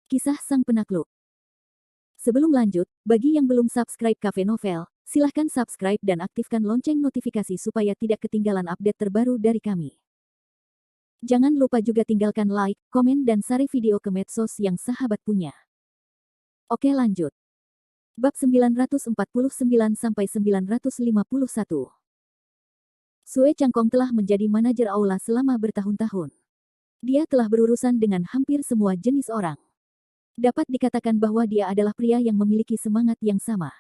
Kisah Sang Penakluk. Sebelum lanjut, bagi yang belum subscribe Cafe Novel, silahkan subscribe dan aktifkan lonceng notifikasi supaya tidak ketinggalan update terbaru dari kami. Jangan lupa juga tinggalkan like, komen dan share video ke medsos yang sahabat punya. Oke lanjut. Bab 949-951. Sue Changkong telah menjadi manajer aula selama bertahun-tahun. Dia telah berurusan dengan hampir semua jenis orang. Dapat dikatakan bahwa dia adalah pria yang memiliki semangat yang sama.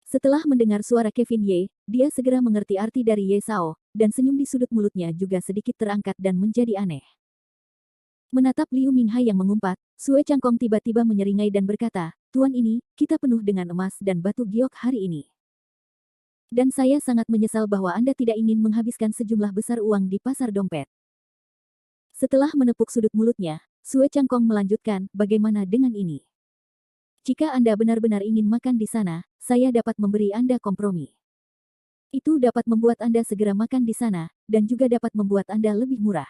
Setelah mendengar suara Kevin Ye, dia segera mengerti arti dari Ye Sao, dan senyum di sudut mulutnya juga sedikit terangkat dan menjadi aneh. Menatap Liu Minghai yang mengumpat, Sue Changkong tiba-tiba menyeringai dan berkata, "Tuan ini, kita penuh dengan emas dan batu giok hari ini. Dan saya sangat menyesal bahwa Anda tidak ingin menghabiskan sejumlah besar uang di pasar dompet." Setelah menepuk sudut mulutnya, Sue Changkong melanjutkan, "Bagaimana dengan ini? Jika Anda benar-benar ingin makan di sana, saya dapat memberi Anda kompromi. Itu dapat membuat Anda segera makan di sana, dan juga dapat membuat Anda lebih murah.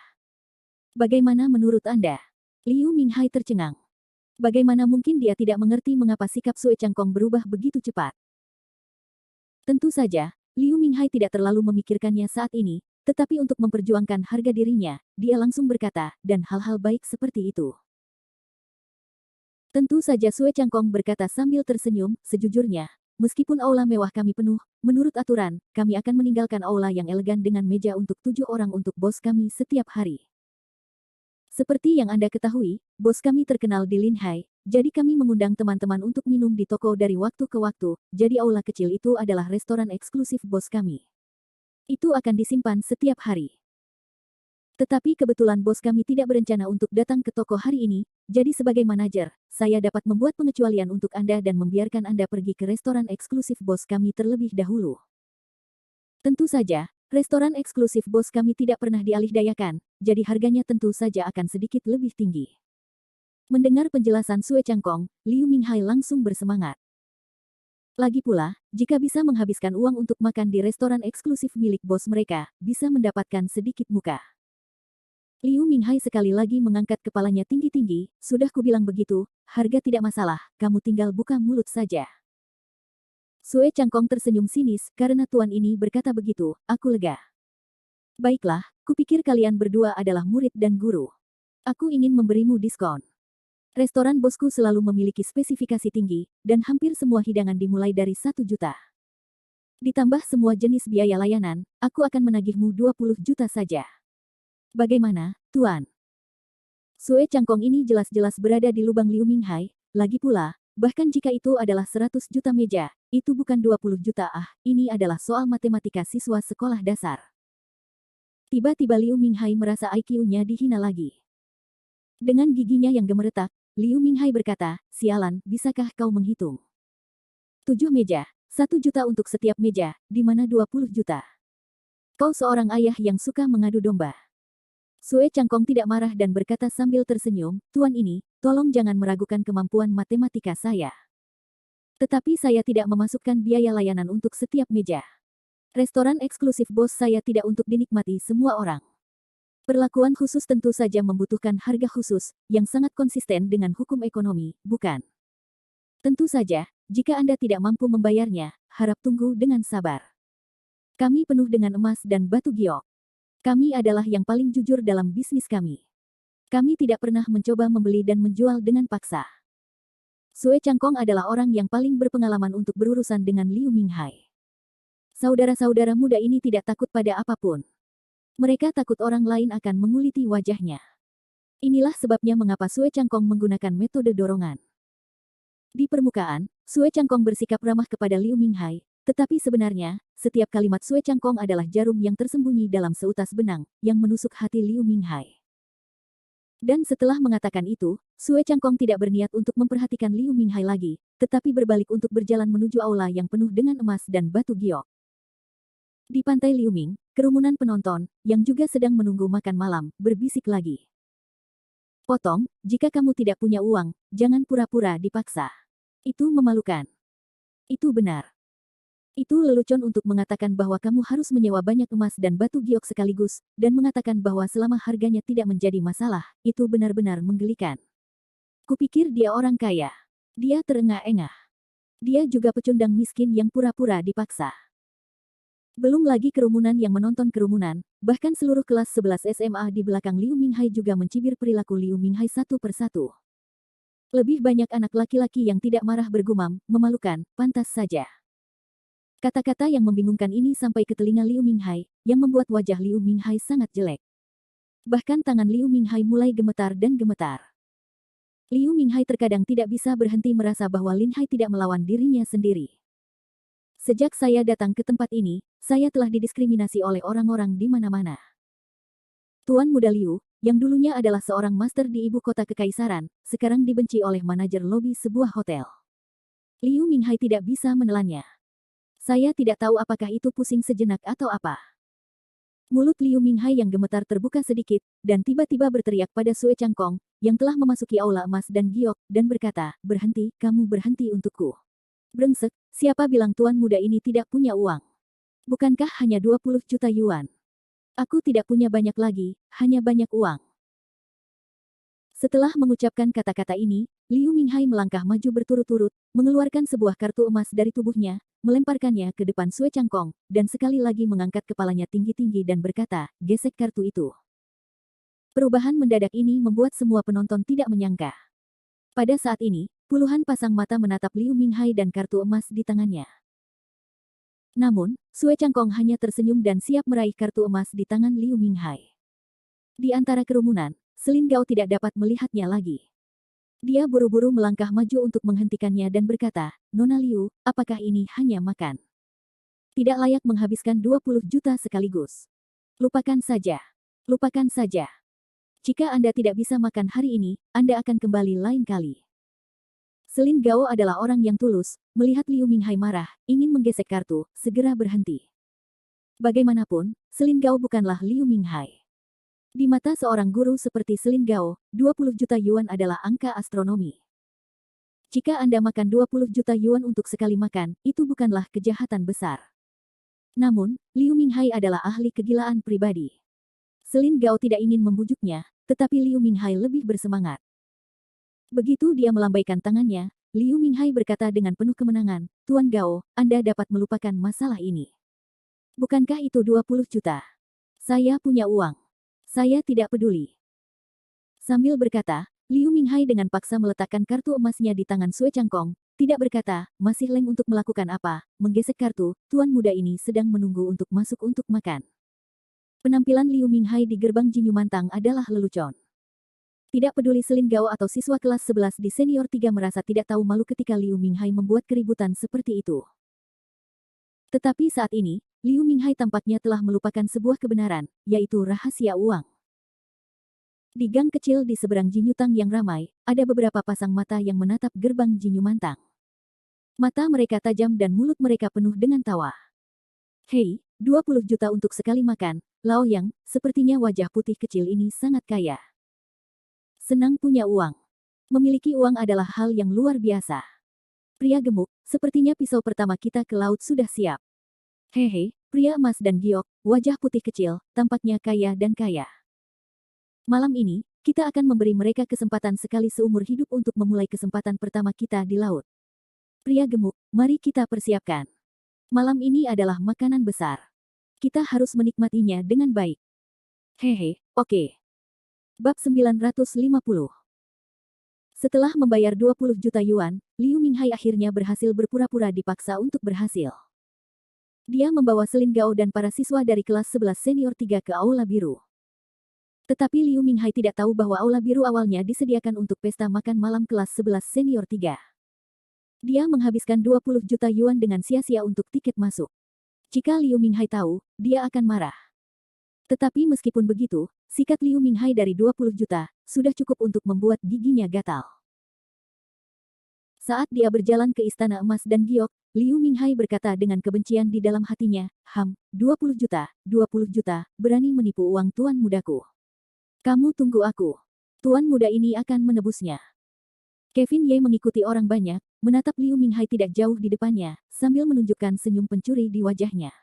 Bagaimana menurut Anda?" Liu Minghai tercengang. Bagaimana mungkin dia tidak mengerti mengapa sikap Sue Changkong berubah begitu cepat? Tentu saja, Liu Minghai tidak terlalu memikirkannya saat ini, tetapi untuk memperjuangkan harga dirinya, dia langsung berkata, "Dan hal-hal baik seperti itu." Tentu saja Sue Changkong berkata sambil tersenyum, "Sejujurnya, meskipun aula mewah kami penuh, menurut aturan, kami akan meninggalkan aula yang elegan dengan meja untuk 7 orang untuk bos kami setiap hari. Seperti yang Anda ketahui, bos kami terkenal di Linhai, jadi kami mengundang teman-teman untuk minum di toko dari waktu ke waktu, jadi aula kecil itu adalah restoran eksklusif bos kami. Itu akan disimpan setiap hari. Tetapi kebetulan bos kami tidak berencana untuk datang ke toko hari ini, jadi sebagai manajer, saya dapat membuat pengecualian untuk Anda dan membiarkan Anda pergi ke restoran eksklusif bos kami terlebih dahulu. Tentu saja, restoran eksklusif bos kami tidak pernah dialihdayakan, jadi harganya tentu saja akan sedikit lebih tinggi." Mendengar penjelasan Sue Changkong, Liu Minghai langsung bersemangat. Lagi pula, jika bisa menghabiskan uang untuk makan di restoran eksklusif milik bos mereka, bisa mendapatkan sedikit muka. Liu Minghai sekali lagi mengangkat kepalanya tinggi-tinggi, "Sudah kubilang begitu, harga tidak masalah, kamu tinggal buka mulut saja." Sue Changkong tersenyum sinis, "Karena tuan ini berkata begitu, aku lega. Baiklah, kupikir kalian berdua adalah murid dan guru. Aku ingin memberimu diskon. Restoran bosku selalu memiliki spesifikasi tinggi, dan hampir semua hidangan dimulai dari 1 juta. Ditambah semua jenis biaya layanan, aku akan menagihmu 20 juta saja. Bagaimana, Tuan?" Sue Changkong ini jelas-jelas berada di lubang Liu Minghai, lagi pula, bahkan jika itu adalah 100 juta meja, itu bukan 20 juta ini adalah soal matematika siswa sekolah dasar. Tiba-tiba Liu Minghai merasa IQ-nya dihina lagi. Dengan giginya yang gemeretak, Liu Minghai berkata, "Sialan, bisakah kau menghitung? 7 meja, 1 juta untuk setiap meja, di mana 20 juta? Kau seorang ayah yang suka mengadu domba." Sue Changkong tidak marah dan berkata sambil tersenyum, "Tuan ini, tolong jangan meragukan kemampuan matematika saya. Tetapi saya tidak memasukkan biaya layanan untuk setiap meja. Restoran eksklusif bos saya tidak untuk dinikmati semua orang. Perlakuan khusus tentu saja membutuhkan harga khusus, yang sangat konsisten dengan hukum ekonomi, bukan? Tentu saja, jika Anda tidak mampu membayarnya, harap tunggu dengan sabar. Kami penuh dengan emas dan batu giok. Kami adalah yang paling jujur dalam bisnis kami. Kami tidak pernah mencoba membeli dan menjual dengan paksa." Sue Changkong adalah orang yang paling berpengalaman untuk berurusan dengan Liu Minghai. Saudara-saudara muda ini tidak takut pada apapun. Mereka takut orang lain akan menguliti wajahnya. Inilah sebabnya mengapa Sue Changkong menggunakan metode dorongan. Di permukaan, Sue Changkong bersikap ramah kepada Liu Minghai, tetapi sebenarnya, setiap kalimat Sue Changkong adalah jarum yang tersembunyi dalam seutas benang, yang menusuk hati Liu Minghai. Dan setelah mengatakan itu, Sue Changkong tidak berniat untuk memperhatikan Liu Minghai lagi, tetapi berbalik untuk berjalan menuju aula yang penuh dengan emas dan batu giok. Di pantai Liuming, kerumunan penonton, yang juga sedang menunggu makan malam, berbisik lagi. "Potong, jika kamu tidak punya uang, jangan pura-pura dipaksa. Itu memalukan. Itu benar. Itu lelucon untuk mengatakan bahwa kamu harus menyewa banyak emas dan batu giok sekaligus, dan mengatakan bahwa selama harganya tidak menjadi masalah, itu benar-benar menggelikan. Kupikir dia orang kaya. Dia terengah-engah. Dia juga pecundang miskin yang pura-pura dipaksa. Belum lagi kerumunan yang menonton kerumunan, bahkan seluruh kelas 11 SMA di belakang Liu Minghai juga mencibir perilaku Liu Minghai satu persatu. Lebih banyak anak laki-laki yang tidak marah bergumam, memalukan, pantas saja. Kata-kata yang membingungkan ini sampai ke telinga Liu Minghai, yang membuat wajah Liu Minghai sangat jelek. Bahkan tangan Liu Minghai mulai gemetar dan gemetar. Liu Minghai terkadang tidak bisa berhenti merasa bahwa Lin Hai tidak melawan dirinya sendiri. Sejak saya datang ke tempat ini, saya telah didiskriminasi oleh orang-orang di mana-mana. Tuan Muda Liu, yang dulunya adalah seorang master di ibu kota kekaisaran, sekarang dibenci oleh manajer lobi sebuah hotel. Liu Minghai tidak bisa menelannya. Saya tidak tahu apakah itu pusing sejenak atau apa. Mulut Liu Minghai yang gemetar terbuka sedikit, dan tiba-tiba berteriak pada Sue Changkong, yang telah memasuki aula emas dan giok, dan berkata, berhenti, kamu berhenti untukku. Brengsek, siapa bilang tuan muda ini tidak punya uang? Bukankah hanya 20 juta yuan? Aku tidak punya banyak lagi, hanya banyak uang. Setelah mengucapkan kata-kata ini, Liu Minghai melangkah maju berturut-turut, mengeluarkan sebuah kartu emas dari tubuhnya, melemparkannya ke depan Sue Changkong, dan sekali lagi mengangkat kepalanya tinggi-tinggi dan berkata, gesek kartu itu. Perubahan mendadak ini membuat semua penonton tidak menyangka. Pada saat ini, puluhan pasang mata menatap Liu Minghai dan kartu emas di tangannya. Namun, Sue Changkong hanya tersenyum dan siap meraih kartu emas di tangan Liu Minghai. Di antara kerumunan, Selin Gao tidak dapat melihatnya lagi. Dia buru-buru melangkah maju untuk menghentikannya dan berkata, Nona Liu, apakah ini hanya makan? Tidak layak menghabiskan 20 juta sekaligus. Lupakan saja. Lupakan saja. Jika Anda tidak bisa makan hari ini, Anda akan kembali lain kali. Selin Gao adalah orang yang tulus, melihat Liu Minghai marah, ingin menggesek kartu, segera berhenti. Bagaimanapun, Selin Gao bukanlah Liu Minghai. Di mata seorang guru seperti Selin Gao, 20 juta yuan adalah angka astronomi. Jika Anda makan 20 juta yuan untuk sekali makan, itu bukanlah kejahatan besar. Namun, Liu Minghai adalah ahli kegilaan pribadi. Selin Gao tidak ingin membujuknya, tetapi Liu Minghai lebih bersemangat. Begitu dia melambaikan tangannya, Liu Minghai berkata dengan penuh kemenangan, Tuan Gao, Anda dapat melupakan masalah ini. Bukankah itu 20 juta? Saya punya uang. Saya tidak peduli. Sambil berkata, Liu Minghai dengan paksa meletakkan kartu emasnya di tangan Sue Changkong, tidak berkata, masih leng untuk melakukan apa, menggesek kartu, tuan muda ini sedang menunggu untuk masuk untuk makan. Penampilan Liu Minghai di gerbang Jinyu Mantang adalah lelucon. Tidak peduli Selin Gao atau siswa kelas 11 di senior 3 merasa tidak tahu malu ketika Liu Minghai membuat keributan seperti itu. Tetapi saat ini, Liu Minghai tampaknya telah melupakan sebuah kebenaran, yaitu rahasia uang. Di gang kecil di seberang Jinyu Tang yang ramai, ada beberapa pasang mata yang menatap gerbang Jinyu Mantang. Mata mereka tajam dan mulut mereka penuh dengan tawa. Hei, 20 juta untuk sekali makan, Lao Yang, sepertinya wajah putih kecil ini sangat kaya. Senang punya uang. Memiliki uang adalah hal yang luar biasa. Pria gemuk, sepertinya pisau pertama kita ke laut sudah siap. Hehe, pria emas dan giok, wajah putih kecil, tampaknya kaya dan kaya. Malam ini, kita akan memberi mereka kesempatan sekali seumur hidup untuk memulai kesempatan pertama kita di laut. Pria gemuk, mari kita persiapkan. Malam ini adalah makanan besar. Kita harus menikmatinya dengan baik. Hehe, oke. Bab 950. Setelah membayar 20 juta yuan, Liu Minghai akhirnya berhasil berpura-pura dipaksa untuk berhasil. Dia membawa Selin Gao dan para siswa dari kelas 11 senior 3 ke aula biru. Tetapi Liu Minghai tidak tahu bahwa aula biru awalnya disediakan untuk pesta makan malam kelas 11 senior 3. Dia menghabiskan 20 juta yuan dengan sia-sia untuk tiket masuk. Jika Liu Minghai tahu, dia akan marah. Tetapi meskipun begitu, sikat Liu Minghai dari 20 juta, sudah cukup untuk membuat giginya gatal. Saat dia berjalan ke istana emas dan giok, Liu Minghai berkata dengan kebencian di dalam hatinya, 20 juta, berani menipu uang tuan mudaku. Kamu tunggu aku. Tuan muda ini akan menebusnya. Kevin Ye mengikuti orang banyak, menatap Liu Minghai tidak jauh di depannya, sambil menunjukkan senyum pencuri di wajahnya.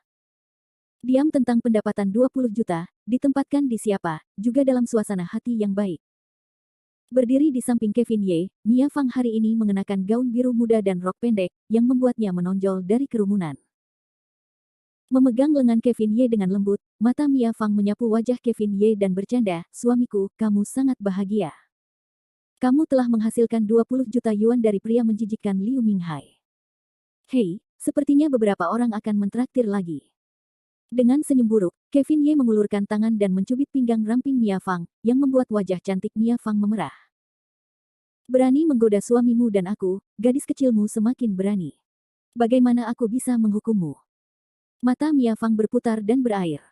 Diam tentang pendapatan 20 juta, ditempatkan di siapa, juga dalam suasana hati yang baik. Berdiri di samping Kevin Ye, Mia Fang hari ini mengenakan gaun biru muda dan rok pendek, yang membuatnya menonjol dari kerumunan. Memegang lengan Kevin Ye dengan lembut, mata Mia Fang menyapu wajah Kevin Ye dan bercanda, "Suamiku, kamu sangat bahagia. Kamu telah menghasilkan 20 juta yuan dari pria menjijikkan Liu Minghai. Hei, sepertinya beberapa orang akan mentraktir lagi." Dengan senyum buruk, Kevin Ye mengulurkan tangan dan mencubit pinggang ramping Mia Fang, yang membuat wajah cantik Mia Fang memerah. "Berani menggoda suamimu dan aku, gadis kecilmu semakin berani. Bagaimana aku bisa menghukummu?" Mata Mia Fang berputar dan berair.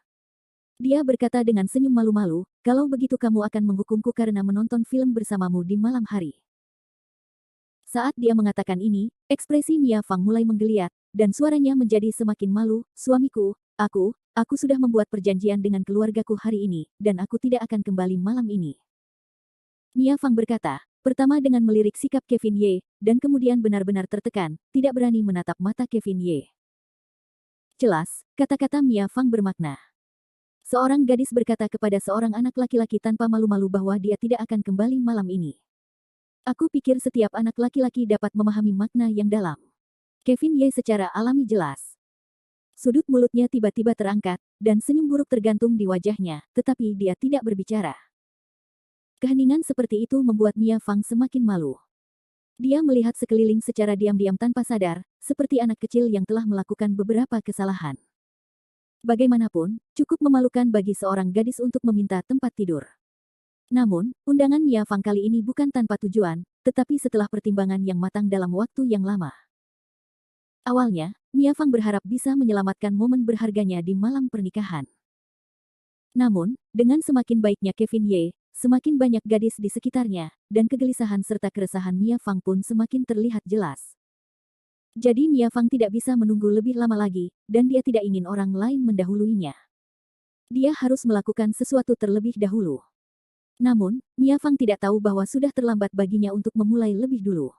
Dia berkata dengan senyum malu-malu, "Kalau begitu kamu akan menghukumku karena menonton film bersamamu di malam hari." Saat dia mengatakan ini, ekspresi Mia Fang mulai menggeliat, dan suaranya menjadi semakin malu, "Suamiku, aku sudah membuat perjanjian dengan keluargaku hari ini, dan aku tidak akan kembali malam ini." Mia Fang berkata, pertama dengan melirik sikap Kevin Ye, dan kemudian benar-benar tertekan, tidak berani menatap mata Kevin Ye. Jelas, kata-kata Mia Fang bermakna. Seorang gadis berkata kepada seorang anak laki-laki tanpa malu-malu bahwa dia tidak akan kembali malam ini. "Aku pikir setiap anak laki-laki dapat memahami makna yang dalam." Kevin Ye secara alami jelas. Sudut mulutnya tiba-tiba terangkat, dan senyum buruk tergantung di wajahnya, tetapi dia tidak berbicara. Keheningan seperti itu membuat Mia Fang semakin malu. Dia melihat sekeliling secara diam-diam tanpa sadar, seperti anak kecil yang telah melakukan beberapa kesalahan. Bagaimanapun, cukup memalukan bagi seorang gadis untuk meminta tempat tidur. Namun, undangan Mia Fang kali ini bukan tanpa tujuan, tetapi setelah pertimbangan yang matang dalam waktu yang lama. Awalnya, Mia Fang berharap bisa menyelamatkan momen berharganya di malam pernikahan. Namun, dengan semakin baiknya Kevin Ye, semakin banyak gadis di sekitarnya, dan kegelisahan serta keresahan Mia Fang pun semakin terlihat jelas. Jadi Mia Fang tidak bisa menunggu lebih lama lagi, dan dia tidak ingin orang lain mendahuluinya. Dia harus melakukan sesuatu terlebih dahulu. Namun, Mia Fang tidak tahu bahwa sudah terlambat baginya untuk memulai lebih dulu.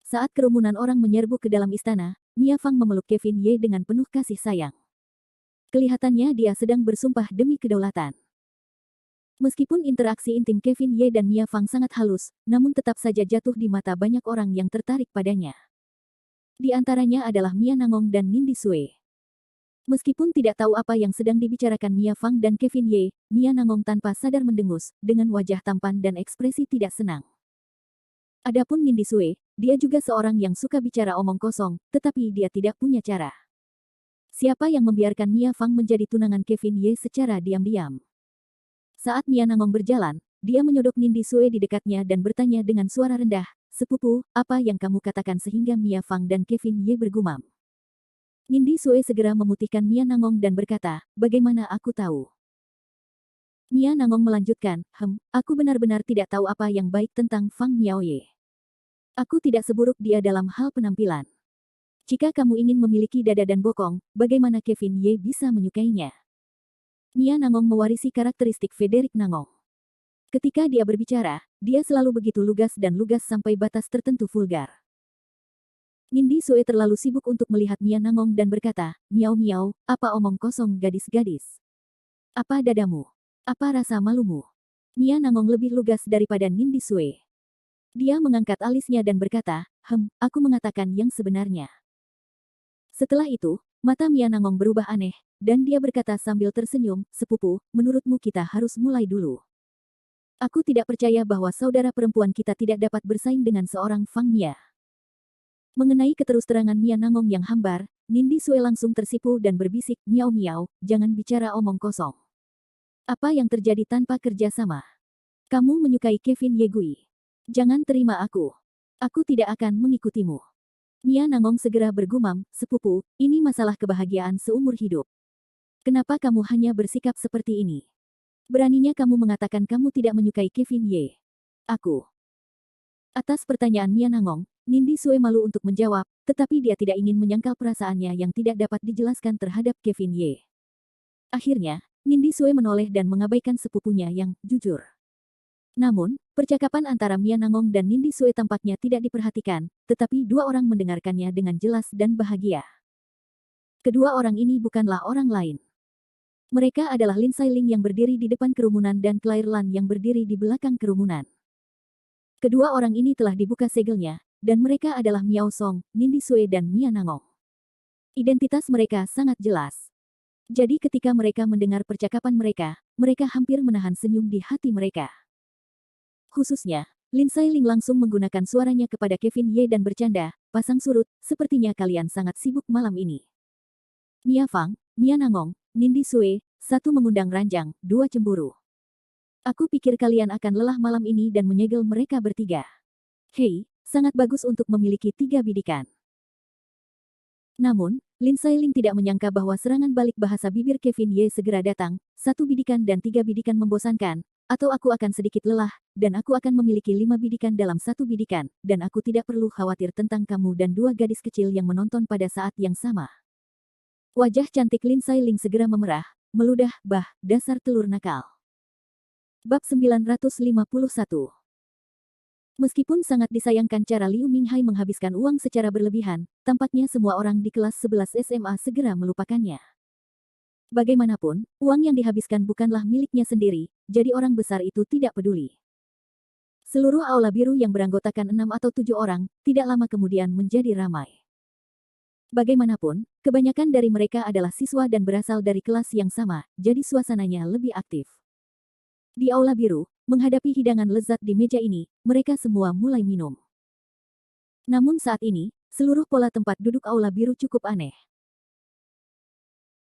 Saat kerumunan orang menyerbu ke dalam istana, Mia Fang memeluk Kevin Ye dengan penuh kasih sayang. Kelihatannya dia sedang bersumpah demi kedaulatan. Meskipun interaksi intim Kevin Ye dan Mia Fang sangat halus, namun tetap saja jatuh di mata banyak orang yang tertarik padanya. Di antaranya adalah Mia Nangong dan Nindi Sue. Meskipun tidak tahu apa yang sedang dibicarakan Mia Fang dan Kevin Ye, Mia Nangong tanpa sadar mendengus, dengan wajah tampan dan ekspresi tidak senang. Adapun Nindi Sue, dia juga seorang yang suka bicara omong kosong, tetapi dia tidak punya cara. Siapa yang membiarkan Mia Fang menjadi tunangan Kevin Ye secara diam-diam? Saat Mia Nangong berjalan, dia menyodok Nindi Sue di dekatnya dan bertanya dengan suara rendah, "Sepupu, apa yang kamu katakan?" Sehingga Mia Fang dan Kevin Ye bergumam. Nindi Sue segera memutihkan Mia Nangong dan berkata, "Bagaimana aku tahu?" Mia Nangong melanjutkan, "Aku benar-benar tidak tahu apa yang baik tentang Fang Miaoye. Aku tidak seburuk dia dalam hal penampilan. Jika kamu ingin memiliki dada dan bokong, bagaimana Kevin Ye bisa menyukainya?" Mia Nangong mewarisi karakteristik Frederick Nangong. Ketika dia berbicara, dia selalu begitu lugas dan lugas sampai batas tertentu vulgar. Nindi Sue terlalu sibuk untuk melihat Mia Nangong dan berkata, "Miau-miau, apa omong kosong gadis-gadis? Apa dadamu? Apa rasa malumu?" Mia Nangong lebih lugas daripada Nindi Sue. Dia mengangkat alisnya dan berkata, "Aku mengatakan yang sebenarnya." Setelah itu, mata Mia Nangong berubah aneh, dan dia berkata sambil tersenyum, "Sepupu, menurutmu kita harus mulai dulu. Aku tidak percaya bahwa saudara perempuan kita tidak dapat bersaing dengan seorang Fang Mia." Mengenai keterus-terangan Mia Nangong yang hambar, Nindi Sue langsung tersipu dan berbisik, "Miau-miau, jangan bicara omong kosong. Apa yang terjadi tanpa kerja sama? Kamu menyukai Kevin Ye Gui. Jangan terima aku. Aku tidak akan mengikutimu." Mia Nangong segera bergumam, "Sepupu, ini masalah kebahagiaan seumur hidup. Kenapa kamu hanya bersikap seperti ini? Beraninya kamu mengatakan kamu tidak menyukai Kevin Ye. Aku." Atas pertanyaan Mia Nangong, Nindi Sue malu untuk menjawab, tetapi dia tidak ingin menyangkal perasaannya yang tidak dapat dijelaskan terhadap Kevin Ye. Akhirnya, Nindi Sue menoleh dan mengabaikan sepupunya yang jujur. Namun, percakapan antara Mia Nangong dan Nindi Sue tampaknya tidak diperhatikan, tetapi dua orang mendengarkannya dengan jelas dan bahagia. Kedua orang ini bukanlah orang lain. Mereka adalah Lin Sailing yang berdiri di depan kerumunan dan Claire Lan yang berdiri di belakang kerumunan. Kedua orang ini telah dibuka segelnya, dan mereka adalah Miao Song, Nindi Sue dan Mia Nangong. Identitas mereka sangat jelas. Jadi ketika mereka mendengar percakapan mereka, mereka hampir menahan senyum di hati mereka. Khususnya, Lin Sailing langsung menggunakan suaranya kepada Kevin Ye dan bercanda, pasang surut, sepertinya kalian sangat sibuk malam ini. Mia Fang, Mia Nangong, Nindi Sue, satu mengundang ranjang, dua cemburu. Aku pikir kalian akan lelah malam ini dan menyegel mereka bertiga. Hei, sangat bagus untuk memiliki 3 bidikan. Namun, Lin Sailing tidak menyangka bahwa serangan balik bahasa bibir Kevin Ye segera datang, 1 bidikan dan 3 bidikan membosankan, atau aku akan sedikit lelah, dan aku akan memiliki 5 bidikan dalam 1 bidikan, dan aku tidak perlu khawatir tentang kamu dan 2 gadis kecil yang menonton pada saat yang sama. Wajah cantik Lin Sailing segera memerah, meludah, bah, dasar telur nakal. Bab 951. Meskipun sangat disayangkan cara Liu Minghai menghabiskan uang secara berlebihan, tampaknya semua orang di kelas 11 SMA segera melupakannya. Bagaimanapun, uang yang dihabiskan bukanlah miliknya sendiri, jadi orang besar itu tidak peduli. Seluruh aula biru yang beranggotakan 6 atau 7 orang, tidak lama kemudian menjadi ramai. Bagaimanapun, kebanyakan dari mereka adalah siswa dan berasal dari kelas yang sama, jadi suasananya lebih aktif. Di aula biru, menghadapi hidangan lezat di meja ini, mereka semua mulai minum. Namun saat ini, seluruh pola tempat duduk aula biru cukup aneh.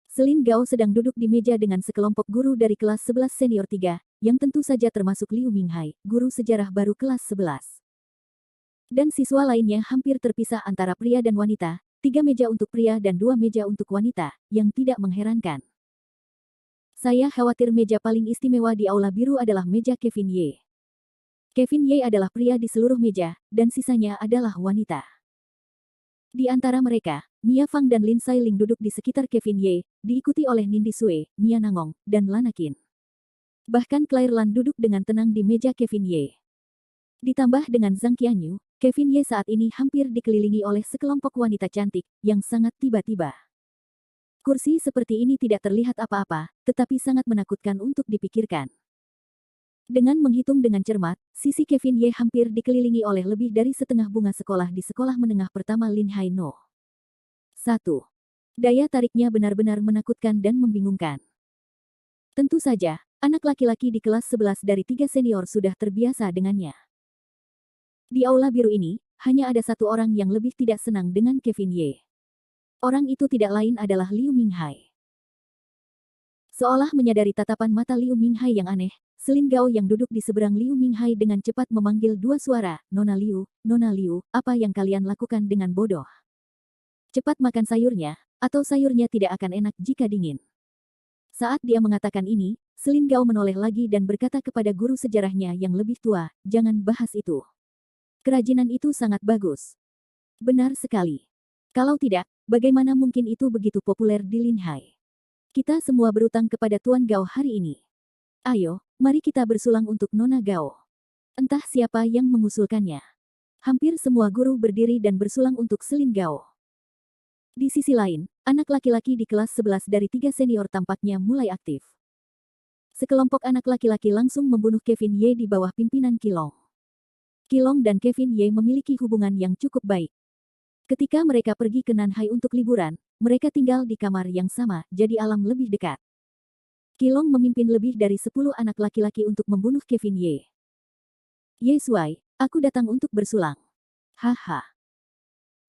Selin Gao sedang duduk di meja dengan sekelompok guru dari kelas 11 senior 3, yang tentu saja termasuk Liu Minghai, guru sejarah baru kelas 11. Dan siswa lainnya hampir terpisah antara pria dan wanita, 3 meja untuk pria dan 2 meja untuk wanita, yang tidak mengherankan. Saya khawatir meja paling istimewa di aula biru adalah meja Kevin Ye. Kevin Ye adalah pria di seluruh meja, dan sisanya adalah wanita. Di antara mereka, Mia Fang dan Lin Sailing duduk di sekitar Kevin Ye, diikuti oleh Nindi Sue, Mia Nangong, dan Lana Qin. Bahkan Claire Lan duduk dengan tenang di meja Kevin Ye. Ditambah dengan Zhang Qianyu, Kevin Ye saat ini hampir dikelilingi oleh sekelompok wanita cantik, yang sangat tiba-tiba. Kursi seperti ini tidak terlihat apa-apa, tetapi sangat menakutkan untuk dipikirkan. Dengan menghitung dengan cermat, sisi Kevin Ye hampir dikelilingi oleh lebih dari setengah bunga sekolah di sekolah menengah pertama Lin Hai No. 1. Daya tariknya benar-benar menakutkan dan membingungkan. Tentu saja, anak laki-laki di kelas 11 dari 3 senior sudah terbiasa dengannya. Di aula biru ini, hanya ada satu orang yang lebih tidak senang dengan Kevin Ye. Orang itu tidak lain adalah Liu Minghai. Seolah menyadari tatapan mata Liu Minghai yang aneh, Selin Gao yang duduk di seberang Liu Minghai dengan cepat memanggil 2 suara, Nona Liu, apa yang kalian lakukan dengan bodoh? Cepat makan sayurnya, atau sayurnya tidak akan enak jika dingin. Saat dia mengatakan ini, Selin Gao menoleh lagi dan berkata kepada guru sejarahnya yang lebih tua, jangan bahas itu. Kerajinan itu sangat bagus. Benar sekali. Kalau tidak, bagaimana mungkin itu begitu populer di Lin Hai? Kita semua berutang kepada Tuan Gao hari ini. Ayo, mari kita bersulang untuk Nona Gao. Entah siapa yang mengusulkannya. Hampir semua guru berdiri dan bersulang untuk Selin Gao. Di sisi lain, anak laki-laki di kelas 11 dari 3 senior tampaknya mulai aktif. Sekelompok anak laki-laki langsung membunuh Kevin Ye di bawah pimpinan Qilong. Qilong dan Kevin Ye memiliki hubungan yang cukup baik. Ketika mereka pergi ke Nanhai untuk liburan, mereka tinggal di kamar yang sama, jadi alam lebih dekat. Qilong memimpin lebih dari 10 anak laki-laki untuk membunuh Kevin Ye. Ye Shuai, aku datang untuk bersulang. Haha.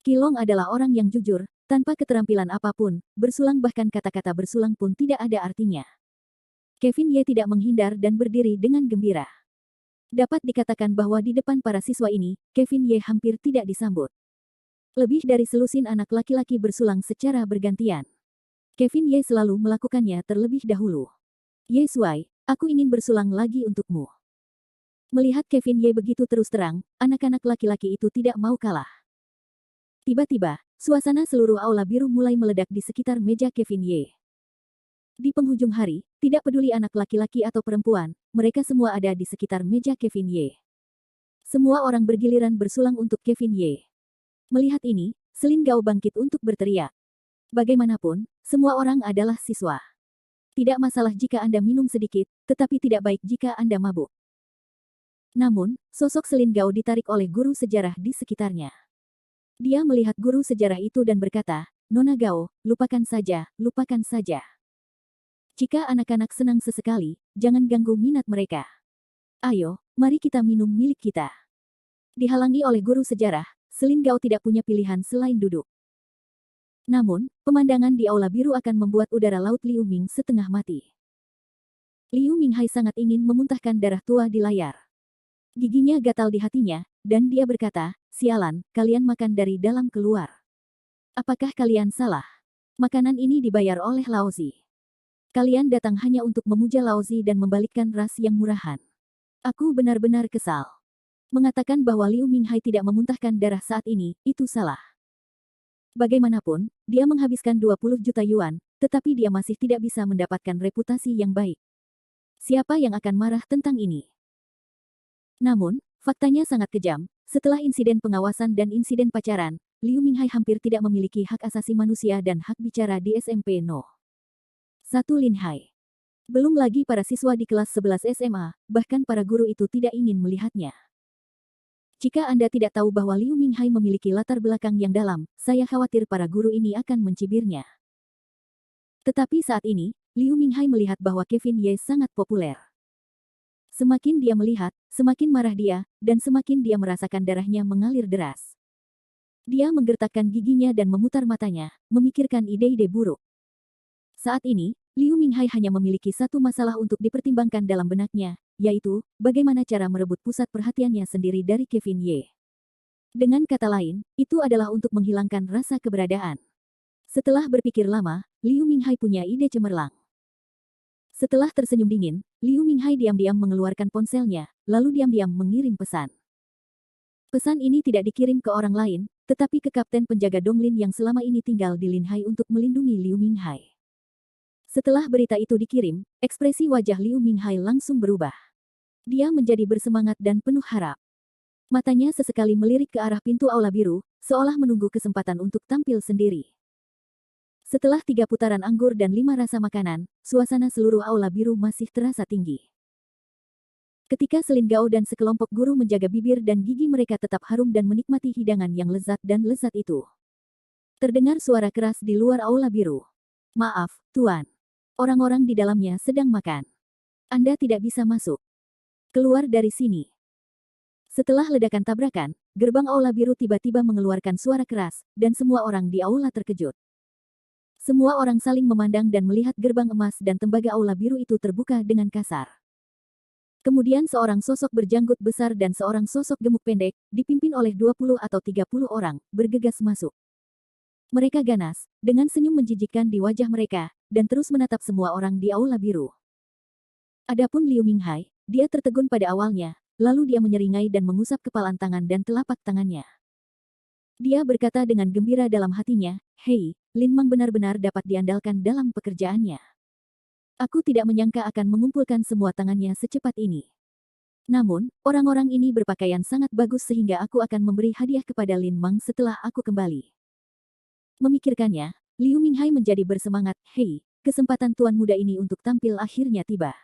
Qilong adalah orang yang jujur, tanpa keterampilan apapun, bersulang bahkan kata-kata bersulang pun tidak ada artinya. Kevin Ye tidak menghindar dan berdiri dengan gembira. Dapat dikatakan bahwa di depan para siswa ini, Kevin Ye hampir tidak disambut. Lebih dari selusin anak laki-laki bersulang secara bergantian. Kevin Ye selalu melakukannya terlebih dahulu. Ye Shuai, aku ingin bersulang lagi untukmu. Melihat Kevin Ye begitu terus terang, anak-anak laki-laki itu tidak mau kalah. Tiba-tiba, suasana seluruh aula biru mulai meledak di sekitar meja Kevin Ye. Di penghujung hari, tidak peduli anak laki-laki atau perempuan, mereka semua ada di sekitar meja Kevin Ye. Semua orang bergiliran bersulang untuk Kevin Ye. Melihat ini, Selin Gao bangkit untuk berteriak. Bagaimanapun, semua orang adalah siswa. Tidak masalah jika Anda minum sedikit, tetapi tidak baik jika Anda mabuk. Namun, sosok Selin Gao ditarik oleh guru sejarah di sekitarnya. Dia melihat guru sejarah itu dan berkata, "Nona Gao, lupakan saja, lupakan saja. Jika anak-anak senang sesekali, jangan ganggu minat mereka. Ayo, mari kita minum milik kita." Dihalangi oleh guru sejarah, Selin Gao tidak punya pilihan selain duduk. Namun, pemandangan di aula biru akan membuat udara laut Liu Ming setengah mati. Liu Minghai sangat ingin memuntahkan darah tua di layar. Giginya gatal di hatinya, dan dia berkata, "Sialan, kalian makan dari dalam keluar. Apakah kalian salah? Makanan ini dibayar oleh Laozi. Kalian datang hanya untuk memuja Laozi dan membalikkan ras yang murahan. Aku benar-benar kesal." Mengatakan bahwa Liu Minghai tidak memuntahkan darah saat ini, itu salah. Bagaimanapun, dia menghabiskan 20 juta yuan, tetapi dia masih tidak bisa mendapatkan reputasi yang baik. Siapa yang akan marah tentang ini? Namun, faktanya sangat kejam. Setelah insiden pengawasan dan insiden pacaran, Liu Minghai hampir tidak memiliki hak asasi manusia dan hak bicara di SMP No. 1 Linhai. Belum lagi para siswa di kelas 11 SMA, bahkan para guru itu tidak ingin melihatnya. Jika Anda tidak tahu bahwa Liu Minghai memiliki latar belakang yang dalam, saya khawatir para guru ini akan mencibirnya. Tetapi saat ini, Liu Minghai melihat bahwa Kevin Ye sangat populer. Semakin dia melihat, semakin marah dia, dan semakin dia merasakan darahnya mengalir deras. Dia menggertakkan giginya dan memutar matanya, memikirkan ide-ide buruk. Saat ini, Liu Minghai hanya memiliki satu masalah untuk dipertimbangkan dalam benaknya, yaitu, bagaimana cara merebut pusat perhatiannya sendiri dari Kevin Ye. Dengan kata lain, itu adalah untuk menghilangkan rasa keberadaan. Setelah berpikir lama, Liu Minghai punya ide cemerlang. Setelah tersenyum dingin, Liu Minghai diam-diam mengeluarkan ponselnya, lalu diam-diam mengirim pesan. Pesan ini tidak dikirim ke orang lain, tetapi ke kapten penjaga Donglin yang selama ini tinggal di Linhai untuk melindungi Liu Minghai. Setelah berita itu dikirim, ekspresi wajah Liu Minghai langsung berubah. Dia menjadi bersemangat dan penuh harap. Matanya sesekali melirik ke arah pintu aula biru, seolah menunggu kesempatan untuk tampil sendiri. Setelah 3 putaran anggur dan 5 rasa makanan, suasana seluruh aula biru masih terasa tinggi. Ketika Selin Gao dan sekelompok guru menjaga bibir dan gigi mereka tetap harum dan menikmati hidangan yang lezat dan lezat itu. Terdengar suara keras di luar aula biru. "Maaf, Tuan. Orang-orang di dalamnya sedang makan. Anda tidak bisa masuk. Keluar dari sini." Setelah ledakan tabrakan, gerbang aula biru tiba-tiba mengeluarkan suara keras, dan semua orang di aula terkejut. Semua orang saling memandang dan melihat gerbang emas dan tembaga aula biru itu terbuka dengan kasar. Kemudian seorang sosok berjanggut besar dan seorang sosok gemuk pendek, dipimpin oleh 20 atau 30 orang, bergegas masuk. Mereka ganas, dengan senyum menjijikkan di wajah mereka, dan terus menatap semua orang di aula biru. Adapun Liu Minghai, dia tertegun pada awalnya, lalu dia menyeringai dan mengusap kepalan tangan dan telapak tangannya. Dia berkata dengan gembira dalam hatinya, "Hei, Lin Mang benar-benar dapat diandalkan dalam pekerjaannya. Aku tidak menyangka akan mengumpulkan semua tangannya secepat ini. Namun, orang-orang ini berpakaian sangat bagus sehingga aku akan memberi hadiah kepada Lin Mang setelah aku kembali." Memikirkannya, Liu Minghai menjadi bersemangat, "Hei, kesempatan tuan muda ini untuk tampil akhirnya tiba."